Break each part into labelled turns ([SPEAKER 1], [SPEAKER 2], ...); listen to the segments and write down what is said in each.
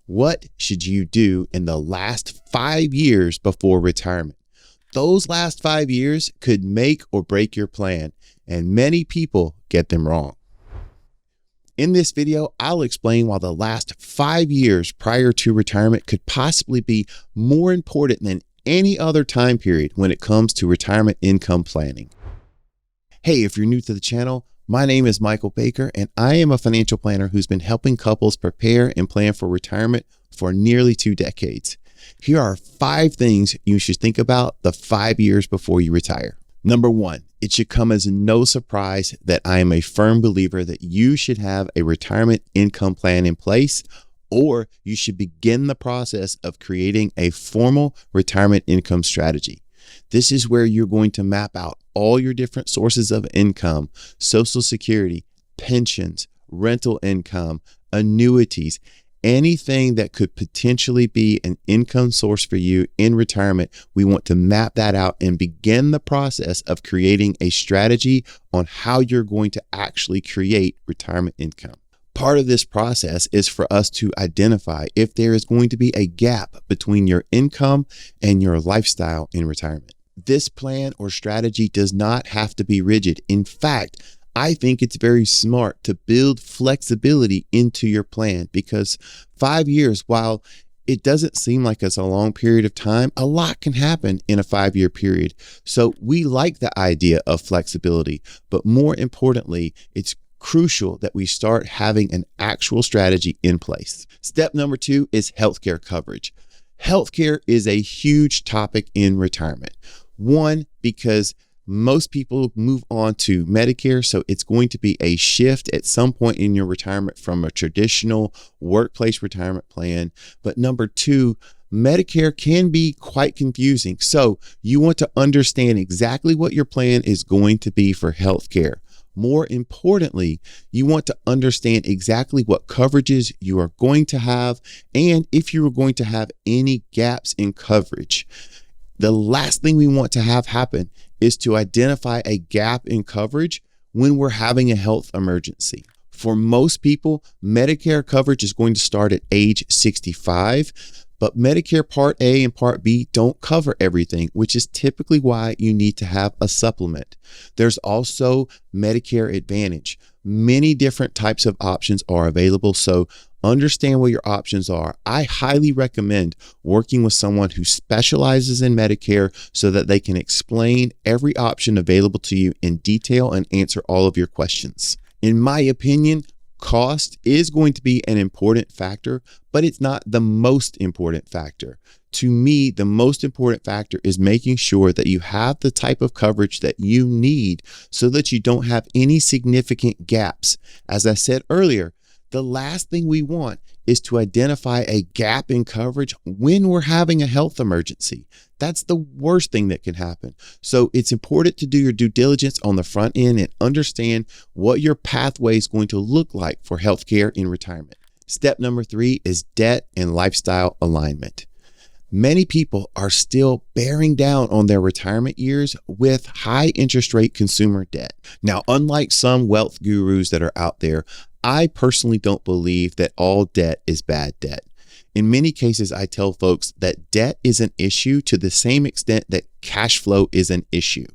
[SPEAKER 1] What should you do in the last 5 years before retirement? Those last 5 years could make or break your plan, and many people get them wrong. In this video, I'll explain why the last 5 years prior to retirement could possibly be more important than any other time period when it comes to retirement income planning. Hey, if you're new to the channel, my name is Michael Baker, and I am a financial planner who's been helping couples prepare and plan for retirement for nearly 2 decades. Here are 5 things you should think about the 5 years before you retire. Number 1, it should come as no surprise that I am a firm believer that you should have a retirement income plan in place, or you should begin the process of creating a formal retirement income strategy. This is where you're going to map out all your different sources of income, Social Security, pensions, rental income, annuities, anything that could potentially be an income source for you in retirement. We want to map that out and begin the process of creating a strategy on how you're going to actually create retirement income. Part of this process is for us to identify if there is going to be a gap between your income and your lifestyle in retirement. This plan or strategy does not have to be rigid. In fact, I think it's very smart to build flexibility into your plan, because 5 years, while it doesn't seem like it's a long period of time, a lot can happen in a 5-year period. So we like the idea of flexibility, but more importantly, it's crucial that we start having an actual strategy in place. Step number 2 is healthcare coverage. Healthcare is a huge topic in retirement. One, because most people move on to Medicare, so it's going to be a shift at some point in your retirement from a traditional workplace retirement plan. But number 2, Medicare can be quite confusing. So you want to understand exactly what your plan is going to be for healthcare. More importantly, you want to understand exactly what coverages you are going to have, and if you are going to have any gaps in coverage. The last thing we want to have happen is to identify a gap in coverage when we're having a health emergency. For most people, Medicare coverage is going to start at age 65, but Medicare Part A and Part B don't cover everything, which is typically why you need to have a supplement. There's also Medicare Advantage. Many different types of options are available, so understand what your options are. I highly recommend working with someone who specializes in Medicare so that they can explain every option available to you in detail and answer all of your questions. In my opinion, cost is going to be an important factor, but it's not the most important factor. To me, the most important factor is making sure that you have the type of coverage that you need so that you don't have any significant gaps. As I said earlier, the last thing we want is to identify a gap in coverage when we're having a health emergency. That's the worst thing that can happen. So it's important to do your due diligence on the front end and understand what your pathway is going to look like for healthcare in retirement. Step number 3 is debt and lifestyle alignment. Many people are still bearing down on their retirement years with high interest rate consumer debt. Now, unlike some wealth gurus that are out there, I personally don't believe that all debt is bad debt. In many cases, I tell folks that debt is an issue to the same extent that cash flow is an issue.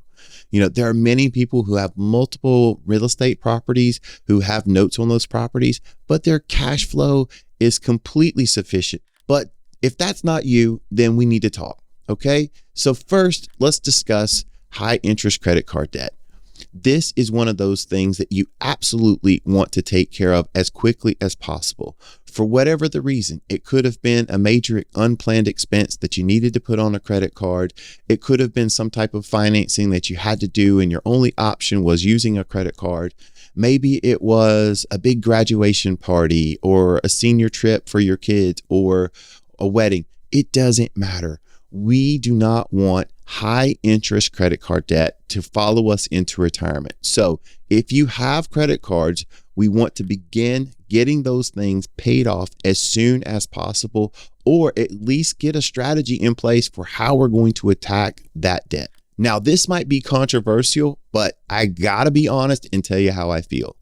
[SPEAKER 1] There are many people who have multiple real estate properties, who have notes on those properties, but their cash flow is completely sufficient. But if that's not you, then we need to talk, okay? So first, let's discuss high interest credit card debt. This is one of those things that you absolutely want to take care of as quickly as possible. For whatever the reason, it could have been a major unplanned expense that you needed to put on a credit card. It could have been some type of financing that you had to do and your only option was using a credit card. Maybe it was a big graduation party or a senior trip for your kids or a wedding. It doesn't matter. We do not want high interest credit card debt to follow us into retirement. So if you have credit cards, we want to begin getting those things paid off as soon as possible, or at least get a strategy in place for how we're going to attack that debt. Now, this might be controversial, but I gotta be honest and tell you how I feel.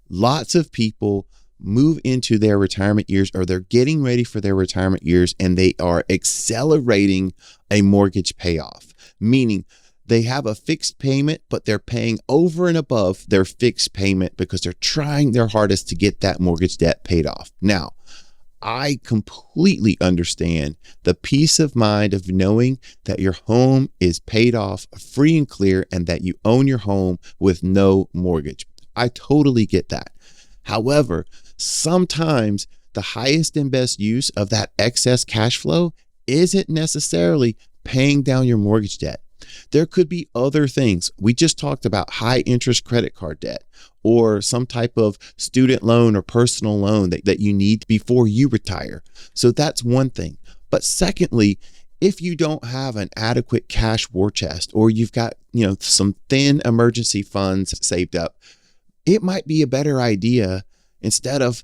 [SPEAKER 1] Lots of people move into their retirement years, or they're getting ready for their retirement years, and they are accelerating a mortgage payoff, meaning they have a fixed payment, but they're paying over and above their fixed payment because they're trying their hardest to get that mortgage debt paid off. Now, I completely understand the peace of mind of knowing that your home is paid off free and clear and that you own your home with no mortgage. I totally get that. However, sometimes the highest and best use of that excess cash flow isn't necessarily paying down your mortgage debt. There could be other things. We just talked about high interest credit card debt or some type of student loan or personal loan that you need before you retire. So that's one thing. But secondly, if you don't have an adequate cash war chest, or you've got, some thin emergency funds saved up, it might be a better idea, instead of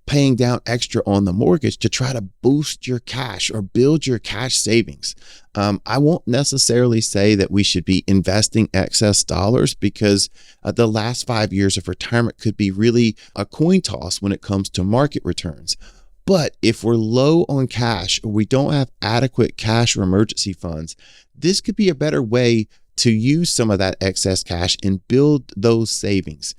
[SPEAKER 1] paying down extra on the mortgage, to try to boost your cash or build your cash savings. I won't necessarily say that we should be investing excess dollars, because the last 5 years of retirement could be really a coin toss when it comes to market returns. But if we're low on cash, or we don't have adequate cash or emergency funds, this could be a better way to use some of that excess cash and build those savings.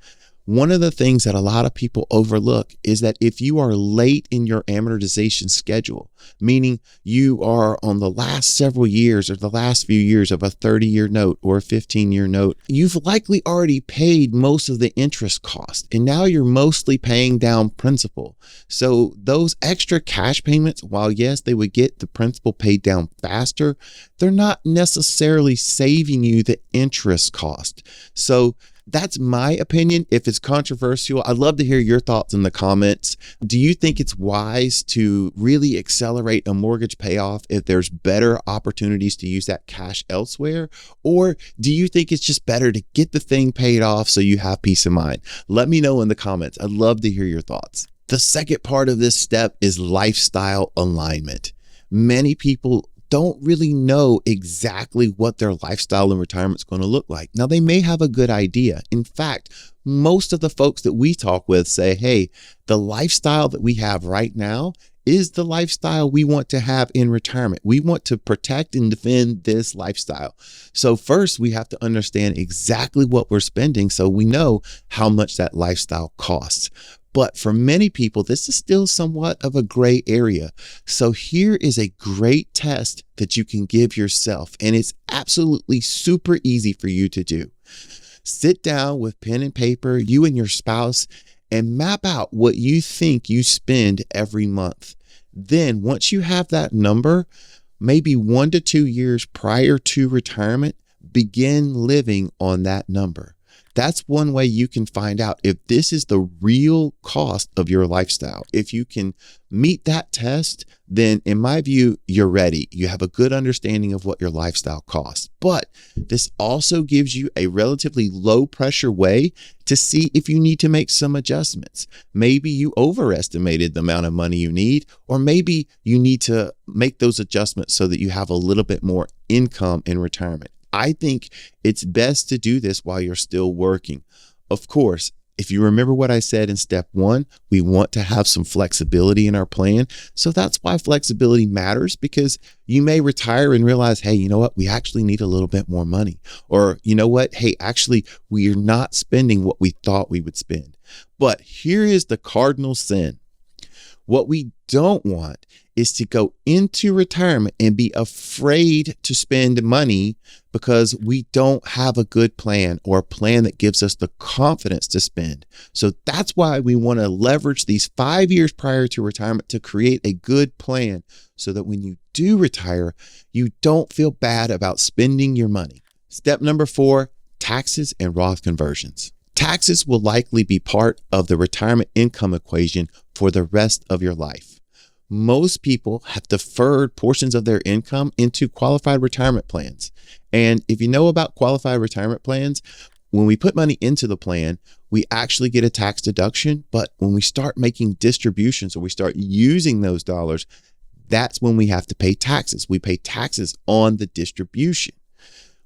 [SPEAKER 1] One of the things that a lot of people overlook is that if you are late in your amortization schedule, meaning you are on the last several years or the last few years of a 30-year note or a 15-year note, you've likely already paid most of the interest cost, and now you're mostly paying down principal. So those extra cash payments, while yes, they would get the principal paid down faster, they're not necessarily saving you the interest cost. So that's my opinion. If it's controversial, I'd love to hear your thoughts in the comments. Do you think it's wise to really accelerate a mortgage payoff if there's better opportunities to use that cash elsewhere? Or do you think it's just better to get the thing paid off so you have peace of mind? Let me know in the comments. I'd love to hear your thoughts. The second part of this step is lifestyle alignment. Many people don't really know exactly what their lifestyle in retirement is going to look like. Now, they may have a good idea. In fact, most of the folks that we talk with say, hey, the lifestyle that we have right now is the lifestyle we want to have in retirement. We want to protect and defend this lifestyle. So first, we have to understand exactly what we're spending so we know how much that lifestyle costs. But for many people, this is still somewhat of a gray area. So here is a great test that you can give yourself, and it's absolutely super easy for you to do. Sit down with pen and paper, you and your spouse, and map out what you think you spend every month. Then once you have that number, maybe 1 to 2 years prior to retirement, begin living on that number. That's one way you can find out if this is the real cost of your lifestyle. If you can meet that test, then in my view, you're ready. You have a good understanding of what your lifestyle costs. But this also gives you a relatively low pressure way to see if you need to make some adjustments. Maybe you overestimated the amount of money you need, or maybe you need to make those adjustments so that you have a little bit more income in retirement. I think it's best to do this while you're still working. Of course, if you remember what I said in step 1, we want to have some flexibility in our plan. So that's why flexibility matters, because you may retire and realize, hey, you know what? We actually need a little bit more money. Or you know what? Hey, actually, we are not spending what we thought we would spend. But here is the cardinal sin. What we don't want is to go into retirement and be afraid to spend money because we don't have a good plan or a plan that gives us the confidence to spend. So that's why we want to leverage these 5 years prior to retirement to create a good plan so that when you do retire, you don't feel bad about spending your money. Step number 4, taxes and Roth conversions. Taxes will likely be part of the retirement income equation for the rest of your life. Most people have deferred portions of their income into qualified retirement plans. And if you know about qualified retirement plans, when we put money into the plan, we actually get a tax deduction. But when we start making distributions or we start using those dollars, that's when we have to pay taxes. We pay taxes on the distribution.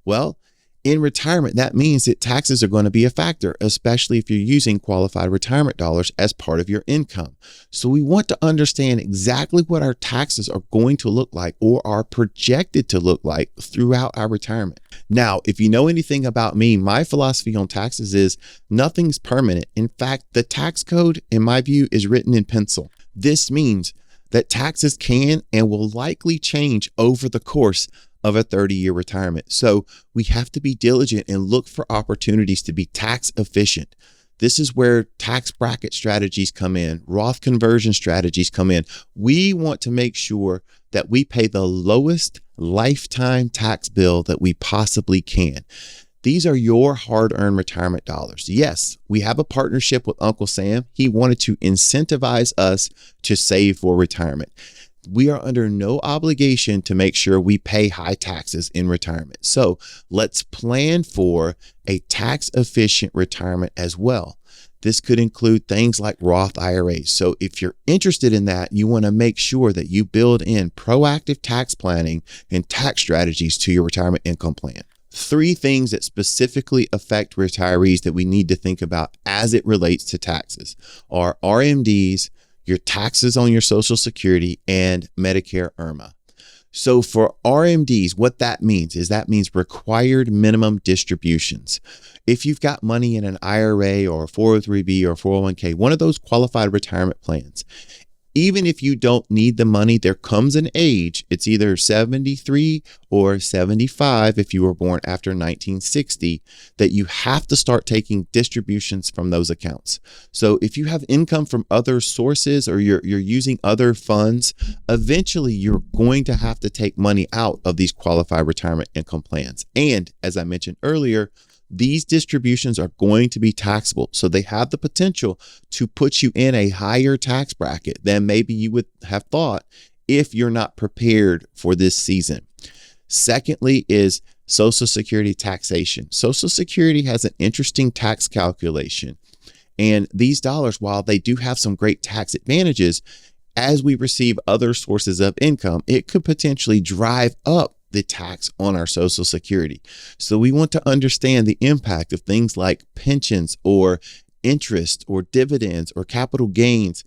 [SPEAKER 1] Well, In retirement, that means that taxes are going to be a factor, especially if you're using qualified retirement dollars as part of your income. So we want to understand exactly what our taxes are going to look like or are projected to look like throughout our retirement. Now, if you know anything about me, my philosophy on taxes is nothing's permanent. In fact, the tax code, in my view, is written in pencil. This means that taxes can and will likely change over the course of a 30-year retirement. So we have to be diligent and look for opportunities to be tax efficient. This is where tax bracket strategies come in, Roth conversion strategies come in. We want to make sure that we pay the lowest lifetime tax bill that we possibly can. These are your hard-earned retirement dollars. Yes, we have a partnership with Uncle Sam. He wanted to incentivize us to save for retirement. We are under no obligation to make sure we pay high taxes in retirement. So let's plan for a tax-efficient retirement as well. This could include things like Roth IRAs. So if you're interested in that, you want to make sure that you build in proactive tax planning and tax strategies to your retirement income plan. 3 things that specifically affect retirees that we need to think about as it relates to taxes are RMDs, your taxes on your Social Security, and Medicare IRMA. So for RMDs, what that means required minimum distributions. If you've got money in an IRA or a 403B or 401k, one of those qualified retirement plans, even if you don't need the money, there comes an age, it's either 73 or 75 if you were born after 1960, that you have to start taking distributions from those accounts. So if you have income from other sources or you're using other funds, eventually you're going to have to take money out of these qualified retirement income plans. And as I mentioned earlier, these distributions are going to be taxable. So they have the potential to put you in a higher tax bracket than maybe you would have thought if you're not prepared for this season. Secondly is Social Security taxation. Social Security has an interesting tax calculation. And these dollars, while they do have some great tax advantages, as we receive other sources of income, it could potentially drive up the tax on our Social Security. So we want to understand the impact of things like pensions or interest or dividends or capital gains,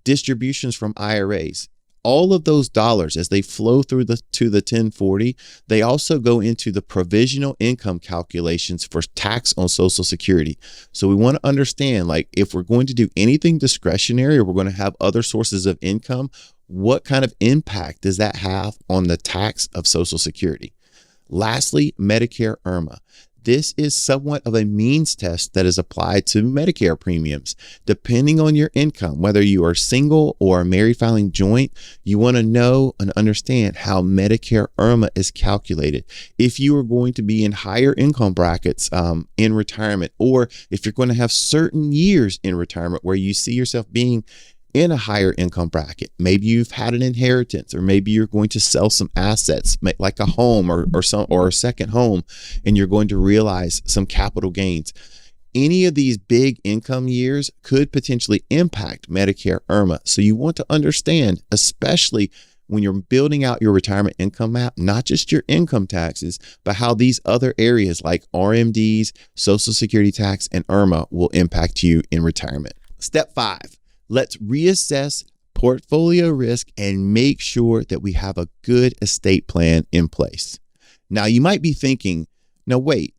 [SPEAKER 1] distributions from IRAs. All of those dollars, as they flow through to the 1040, they also go into the provisional income calculations for tax on Social Security. So we want to understand, like, if we're going to do anything discretionary or we're going to have other sources of income, what kind of impact does that have on the tax of Social Security? Lastly, Medicare IRMA. This is somewhat of a means test that is applied to Medicare premiums. Depending on your income, whether you are single or a married filing joint, you want to know and understand how Medicare IRMA is calculated. If you are going to be in higher income brackets in retirement, or if you're going to have certain years in retirement where you see yourself being in a higher income bracket, maybe you've had an inheritance, or maybe you're going to sell some assets like a home or a second home, and you're going to realize some capital gains. Any of these big income years could potentially impact Medicare IRMA. So you want to understand, especially when you're building out your retirement income map, not just your income taxes, but how these other areas like RMDs, Social Security tax, and IRMA will impact you in retirement. Step 5. Let's reassess portfolio risk and make sure that we have a good estate plan in place. Now, you might be thinking, no, wait,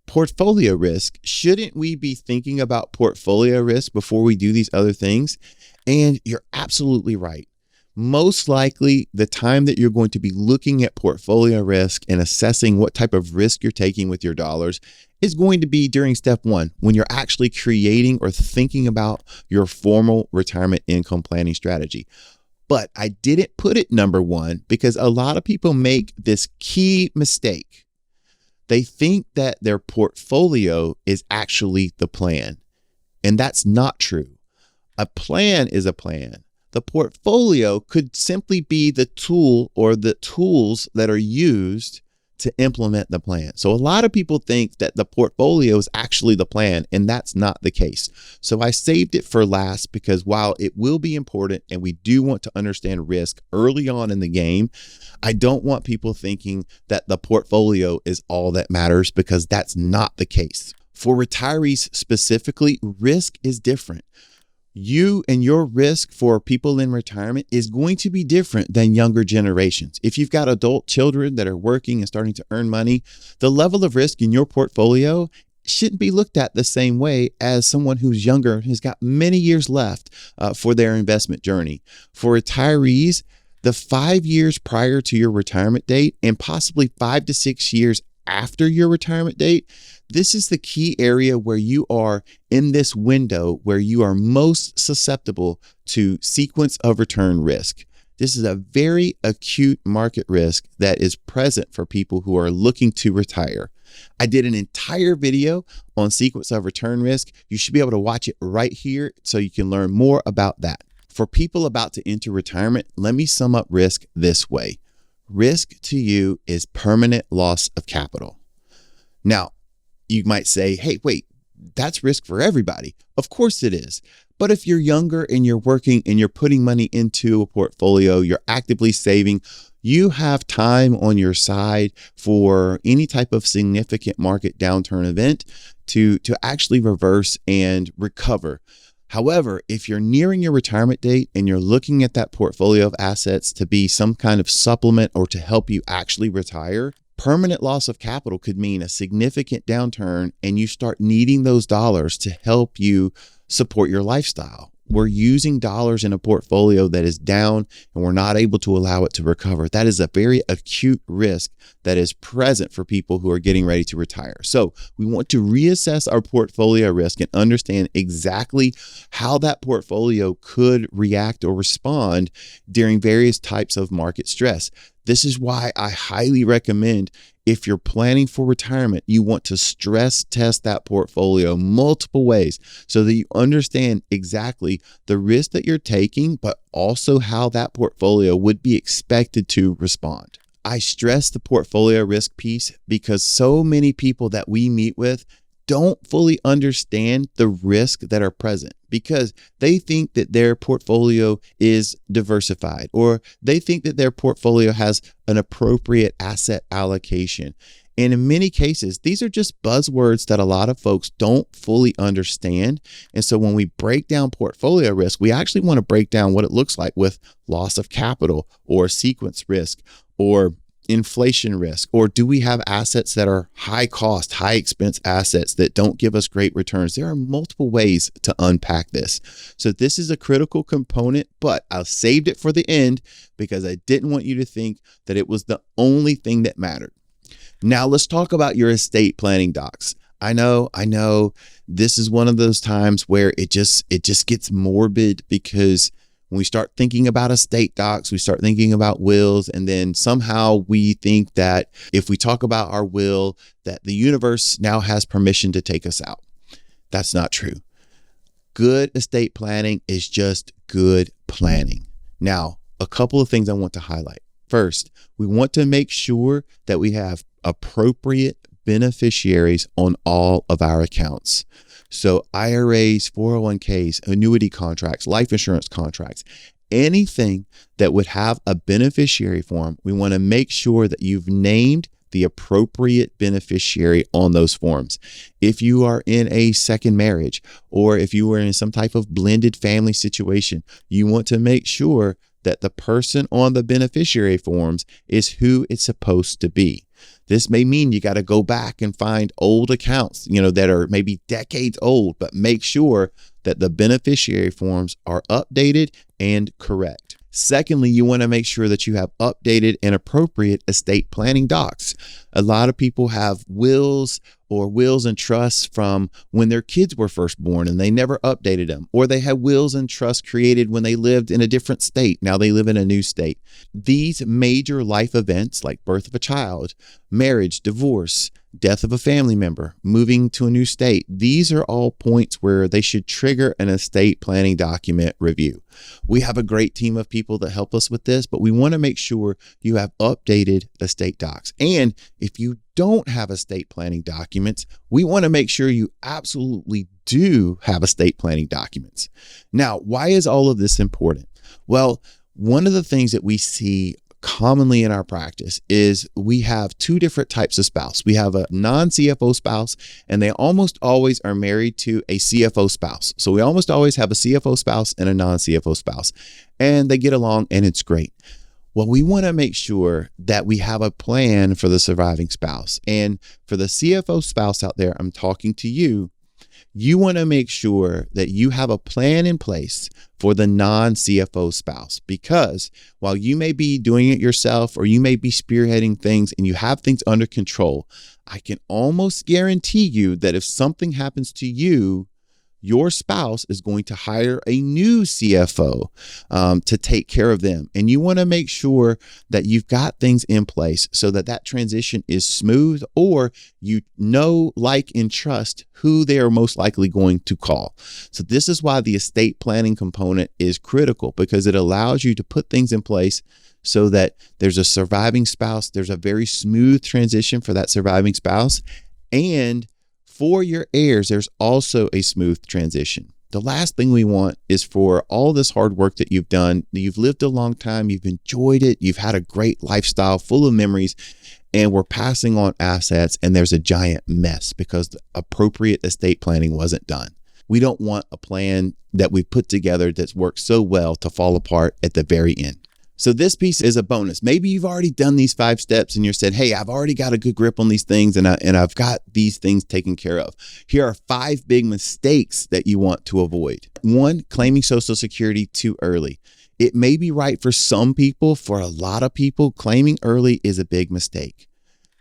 [SPEAKER 1] portfolio risk, shouldn't we be thinking about portfolio risk before we do these other things? And you're absolutely right. Most likely, the time that you're going to be looking at portfolio risk and assessing what type of risk you're taking with your dollars is going to be during step 1, when you're actually creating or thinking about your formal retirement income planning strategy. But I didn't put it number 1 because a lot of people make this key mistake. They think that their portfolio is actually the plan, and that's not true. A plan is a plan. The portfolio could simply be the tool or the tools that are used to implement the plan. So a lot of people think that the portfolio is actually the plan, and that's not the case. So I saved it for last because while it will be important and we do want to understand risk early on in the game, I don't want people thinking that the portfolio is all that matters, because that's not the case. For retirees specifically, risk is different. You and your risk for people in retirement is going to be different than younger generations. If you've got adult children that are working and starting to earn money, the level of risk in your portfolio shouldn't be looked at the same way as someone who's younger, who's got many years left for their investment journey. For retirees, the 5 years prior to your retirement date and possibly 5 to 6 years after your retirement date, this is the key area where you are in this window where you are most susceptible to sequence of return risk. This is a very acute market risk that is present for people who are looking to retire. I did an entire video on sequence of return risk. You should be able to watch it right here so you can learn more about that. For people about to enter retirement, let me sum up risk this way. Risk to you is permanent loss of capital. Now, you might say, hey, wait, that's risk for everybody. Of course it is. But if you're younger and you're working and you're putting money into a portfolio, you're actively saving, you have time on your side for any type of significant market downturn event to actually reverse and recover. However, if you're nearing your retirement date and you're looking at that portfolio of assets to be some kind of supplement or to help you actually retire, permanent loss of capital could mean a significant downturn and you start needing those dollars to help you support your lifestyle. We're using dollars in a portfolio that is down and we're not able to allow it to recover. That is a very acute risk that is present for people who are getting ready to retire. So we want to reassess our portfolio risk and understand exactly how that portfolio could react or respond during various types of market stress. This is why I highly recommend, if you're planning for retirement, you want to stress test that portfolio multiple ways so that you understand exactly the risk that you're taking, but also how that portfolio would be expected to respond. I stress the portfolio risk piece because so many people that we meet with don't fully understand the risk that are present, because they think that their portfolio is diversified, or they think that their portfolio has an appropriate asset allocation. And in many cases, these are just buzzwords that a lot of folks don't fully understand. And so when we break down portfolio risk, we actually want to break down what it looks like with loss of capital or sequence risk or inflation risk, or do we have assets that are high cost, high expense assets that don't give us great returns? There are multiple ways to unpack this. So this is a critical component, but I saved it for the end because I didn't want you to think that it was the only thing that mattered. Now let's talk about your estate planning docs. I know this is one of those times where it just gets morbid, because when we start thinking about estate docs, we start thinking about wills, and then somehow we think that if we talk about our will, that the universe now has permission to take us out. That's not true. Good estate planning is just good planning. Now, a couple of things I want to highlight. First, we want to make sure that we have appropriate beneficiaries on all of our accounts. So IRAs, 401ks, annuity contracts, life insurance contracts, anything that would have a beneficiary form, we want to make sure that you've named the appropriate beneficiary on those forms. If you are in a second marriage, or if you are in some type of blended family situation, you want to make sure that the person on the beneficiary forms is who it's supposed to be. This may mean you got to go back and find old accounts, that are maybe decades old, but make sure that the beneficiary forms are updated and correct. Secondly, you want to make sure that you have updated and appropriate estate planning docs. A lot of people have wills and trusts from when their kids were first born and they never updated them, or they had wills and trusts created when they lived in a different state. Now they live in a new state. These major life events like birth of a child, marriage, divorce, death of a family member, moving to a new state. These are all points where they should trigger an estate planning document review. We have a great team of people that help us with this, but we want to make sure you have updated estate docs. And if you don't have estate planning documents, we want to make sure you absolutely do have estate planning documents. Now, why is all of this important? Well, one of the things that we see commonly in our practice is we have two different types of spouse. We have a non-CFO spouse, and they almost always are married to a CFO spouse. So we almost always have a CFO spouse and a non-CFO spouse, and they get along and it's great. Well, we want to make sure that we have a plan for the surviving spouse. And for the CFO spouse out there, I'm talking to you. You want to make sure that you have a plan in place for the non-CFO spouse, because while you may be doing it yourself or you may be spearheading things and you have things under control, I can almost guarantee you that if something happens to you, your spouse is going to hire a new CFO to take care of them. And you want to make sure that you've got things in place so that that transition is smooth, or you know, like, and trust who they are most likely going to call. So this is why the estate planning component is critical, because it allows you to put things in place so that there's a surviving spouse, there's a very smooth transition for that surviving spouse, and for your heirs, there's also a smooth transition. The last thing we want is for all this hard work that you've done, you've lived a long time, you've enjoyed it, you've had a great lifestyle full of memories, and we're passing on assets and there's a giant mess because the appropriate estate planning wasn't done. We don't want a plan that we put together that's worked so well to fall apart at the very end. So this piece is a bonus. Maybe you've already done these 5 steps and you said, hey, I've already got a good grip on these things and I've got these things taken care of. Here are 5 big mistakes that you want to avoid. 1, claiming Social Security too early. It may be right for some people. For a lot of people, claiming early is a big mistake.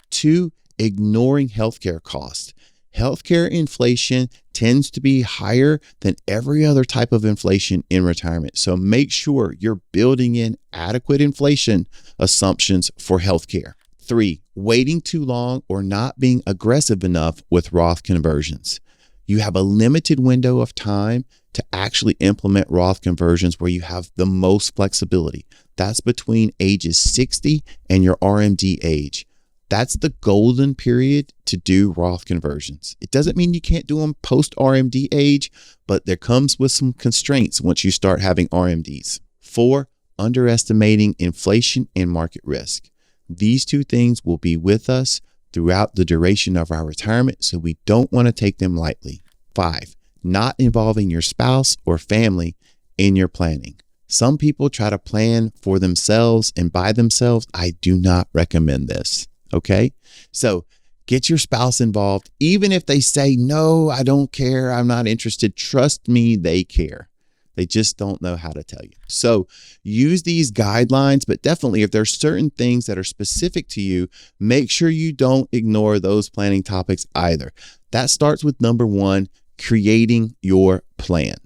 [SPEAKER 1] 2, ignoring healthcare costs. Healthcare inflation tends to be higher than every other type of inflation in retirement. So make sure you're building in adequate inflation assumptions for healthcare. 3, waiting too long or not being aggressive enough with Roth conversions. You have a limited window of time to actually implement Roth conversions where you have the most flexibility. That's between ages 60 and your RMD age. That's the golden period to do Roth conversions. It doesn't mean you can't do them post RMD age, but there comes with some constraints once you start having RMDs. 4, underestimating inflation and market risk. These 2 things will be with us throughout the duration of our retirement, so we don't want to take them lightly. 5, not involving your spouse or family in your planning. Some people try to plan for themselves and by themselves. I do not recommend this. Okay, so get your spouse involved. Even if they say, no, I don't care, I'm not interested. Trust me, they care. They just don't know how to tell you. So use these guidelines, but definitely if there's certain things that are specific to you, make sure you don't ignore those planning topics either. That starts with number 1, creating your plan.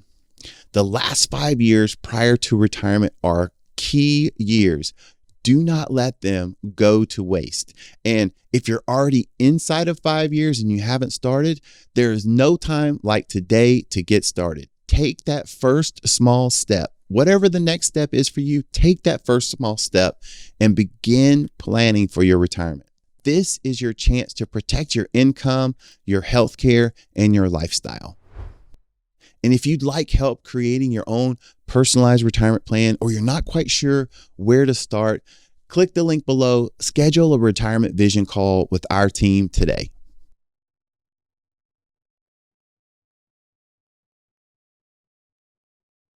[SPEAKER 1] The last 5 years prior to retirement are key years. Do not let them go to waste. And if you're already inside of 5 years and you haven't started, there is no time like today to get started. Take that first small step. Whatever the next step is for you, take that first small step and begin planning for your retirement. This is your chance to protect your income, your health care, and your lifestyle. And if you'd like help creating your own personalized retirement plan, or you're not quite sure where to start, click the link below, schedule a retirement vision call with our team today.